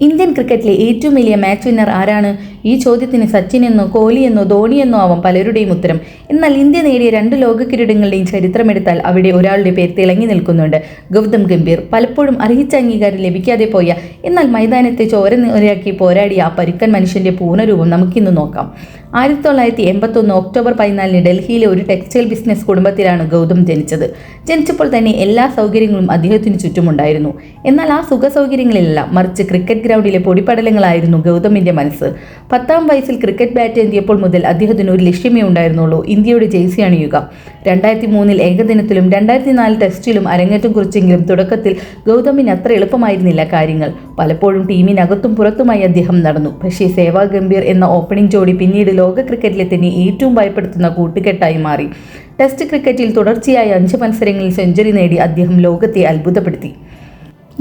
Indian ക്രിക്കറ്റിലെ ഏറ്റവും വലിയ മാച്ച് വിന്നർ ആരാണ്? ഈ ചോദ്യത്തിന് സച്ചിനെന്നോ കോഹ്ലിയെന്നോ ധോണിയെന്നോ ആവാം പലരുടെയും ഉത്തരം. എന്നാൽ ഇന്ത്യ നേടിയ 2 ലോക കിരീടങ്ങളുടെയും ചരിത്രമെടുത്താൽ അവിടെ ഒരാളുടെ പേര് തിളങ്ങി നിൽക്കുന്നുണ്ട്: ഗൗതം ഗംഭീർ. പലപ്പോഴും അർഹിച്ച അംഗീകാരം ലഭിക്കാതെ പോയ, എന്നാൽ മൈതാനത്തെ ചോരനിരയാക്കി പോരാടിയ ആ പരുക്കൻ മനുഷ്യന്റെ പൂർണ്ണരൂപം നമുക്കിന്ന് നോക്കാം. 1981 ഒക്ടോബർ 14 ഡൽഹിയിലെ ഒരു ടെക്സ്റ്റൈൽ ബിസിനസ് കുടുംബത്തിലാണ് ഗൗതം ജനിച്ചത്. ജനിച്ചപ്പോൾ തന്നെ എല്ലാ സൗകര്യങ്ങളും അദ്ദേഹത്തിന് ചുറ്റുമുണ്ടായിരുന്നു. എന്നാൽ ആ സുഖ സൗകര്യങ്ങളിലല്ല, മറിച്ച് ക്രിക്കറ്റ് ഗ്രൗണ്ടിലെ പൊടിപടലങ്ങളായിരുന്നു ഗൗതമിന്റെ മനസ്സ്. 10ാം വയസ്സിൽ ക്രിക്കറ്റ് ബാറ്റ് ഏന്തിയപ്പോൾ മുതൽ അദ്ദേഹത്തിന് ഒരു ലക്ഷ്യമേ ഉണ്ടായിരുന്നുള്ളൂ: ഇന്ത്യയുടെ ജേഴ്സി അണിയുക. 2003 ഏകദിനത്തിലും 2004 ടെസ്റ്റിലും അരങ്ങേറ്റം കുറിച്ചെങ്കിലും തുടക്കത്തിൽ ഗൗതമിന് അത്ര എളുപ്പമായിരുന്നില്ല കാര്യങ്ങൾ. പലപ്പോഴും ടീമിനകത്തും പുറത്തുമായി അദ്ദേഹം നടന്നു. പക്ഷേ സേവാഗ് ഗംഭീർ എന്ന ഓപ്പണിംഗ് ജോഡി പിന്നീട് ലോക ക്രിക്കറ്റിലെ തന്നെ ഏറ്റവും ഭയപ്പെടുത്തുന്ന കൂട്ടുകെട്ടായി മാറി. ടെസ്റ്റ് ക്രിക്കറ്റിൽ തുടർച്ചയായ 5 മത്സരങ്ങളിൽ സെഞ്ചുറി നേടി അദ്ദേഹം ലോകത്തെ അത്ഭുതപ്പെടുത്തി.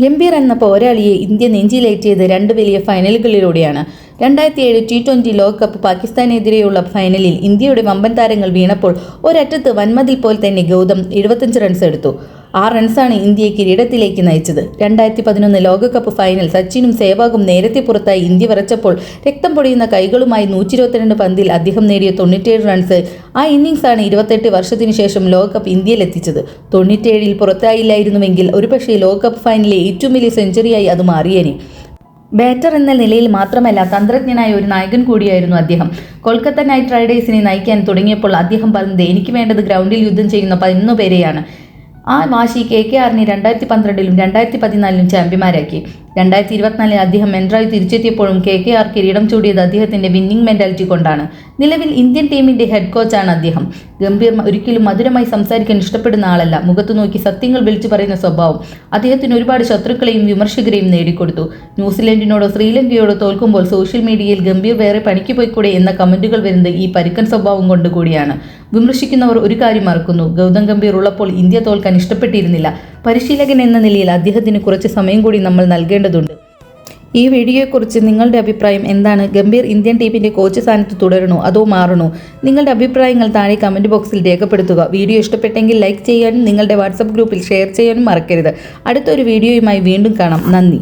ഗംഭീർ എന്ന പോരാളിയെ ഇന്ത്യ നെഞ്ചിലേറ്റിയത് 2 വലിയ ഫൈനലുകളിലൂടെയാണ്. 2007 T20 ലോകകപ്പ് പാകിസ്ഥാനെതിരെയുള്ള ഫൈനലിൽ ഇന്ത്യയുടെ വമ്പൻ താരങ്ങൾ വീണപ്പോൾ ഒരറ്റത്ത് വൻമതിൽ പോലെ തന്നെ ഗൗതം 75 റൺസ് എടുത്തു. ആ റൺസാണ് ഇന്ത്യയെ കിരീടത്തിലേക്ക് നയിച്ചത്. 2011 ലോകകപ്പ് ഫൈനൽ സച്ചിനും സേവാഗും നേരത്തെ പുറത്തായി ഇന്ത്യ വിറച്ചപ്പോൾ രക്തം പൊടിയുന്ന കൈകളുമായി 122 പന്തിൽ അദ്ദേഹം നേടിയ 97 റൺസ്. ആ ഇന്നിംഗ്സാണ് 28 വർഷത്തിനു ശേഷം ലോകകപ്പ് ഇന്ത്യയിലെത്തിച്ചത്. 97-ൽ പുറത്തായില്ലായിരുന്നുവെങ്കിൽ ഒരുപക്ഷേ ലോകകപ്പ് ഫൈനലിലെ ഏറ്റവും വലിയ സെഞ്ചുറിയായി അത് മാറിയേനെ. ബാറ്റർ എന്ന നിലയിൽ മാത്രമല്ല, തന്ത്രജ്ഞനായ ഒരു നായകൻ കൂടിയായിരുന്നു അദ്ദേഹം. കൊൽക്കത്ത നൈറ്റ് റൈഡേഴ്സിനെ നയിക്കാൻ തുടങ്ങിയപ്പോൾ അദ്ദേഹം പറഞ്ഞത്: എനിക്ക് വേണ്ടത് ഗ്രൗണ്ടിൽ യുദ്ധം ചെയ്യുന്ന 11 പേരെയാണ്. ആ വാശി KKRനെ 2012-ലും 2014-ലും ചാമ്പ്യന്മാരാക്കി. 2024-ൽ അദ്ദേഹം മെൻഡ്രായി തിരിച്ചെത്തിയപ്പോഴും KKR കിരീടം ചൂടിയത് അദ്ദേഹത്തിന്റെ വിന്നിംഗ് മെന്റാലിറ്റി കൊണ്ടാണ്. നിലവിൽ ഇന്ത്യൻ ടീമിന്റെ ഹെഡ് കോച്ചാണ് അദ്ദേഹം. ഗംഭീർ ഒരിക്കലും മധുരമായി സംസാരിക്കാൻ ഇഷ്ടപ്പെടുന്ന ആളല്ല. മുഖത്തു നോക്കി സത്യങ്ങൾ വിളിച്ചു പറയുന്ന സ്വഭാവം അദ്ദേഹത്തിന് ഒരുപാട് ശത്രുക്കളെയും വിമർശകരെയും നേടിക്കൊടുത്തു. ന്യൂസിലൻഡിനോടോ ശ്രീലങ്കയോടോ തോൽക്കുമ്പോൾ സോഷ്യൽ മീഡിയയിൽ ഗംഭീർ വേറെ പണിക്ക് പോയിക്കൂടെ എന്ന കമന്റുകൾ വരുന്നത് ഈ പരുക്കൻ സ്വഭാവം കൊണ്ട് കൂടിയാണ്. വിമർശിക്കുന്നവർ ഒരു കാര്യം മറക്കുന്നു: ഗൗതം ഗംഭീർ ഉള്ളപ്പോൾ ഇന്ത്യ തോൽക്കാൻ ഇഷ്ടപ്പെട്ടിരുന്നില്ല. പരിശീലകൻ എന്ന നിലയിൽ അദ്ദേഹത്തിന് കുറച്ച് സമയം കൂടി നമ്മൾ നൽകേണ്ടതുണ്ട്. ഈ വീഡിയോയെക്കുറിച്ച് നിങ്ങളുടെ അഭിപ്രായം എന്താണ്? ഗംഭീർ ഇന്ത്യൻ ടീമിന്റെ കോച്ച് സ്ഥാനത്ത് തുടരണോ അതോ മാറണോ? നിങ്ങളുടെ അഭിപ്രായങ്ങൾ താഴെ കമന്റ് ബോക്സിൽ രേഖപ്പെടുത്തുക. വീഡിയോ ഇഷ്ടപ്പെട്ടെങ്കിൽ ലൈക്ക് ചെയ്യാനും നിങ്ങളുടെ വാട്സപ്പ് ഗ്രൂപ്പിൽ ഷെയർ ചെയ്യാനും മറക്കരുത്. അടുത്തൊരു വീഡിയോയുമായി വീണ്ടും കാണാം. നന്ദി.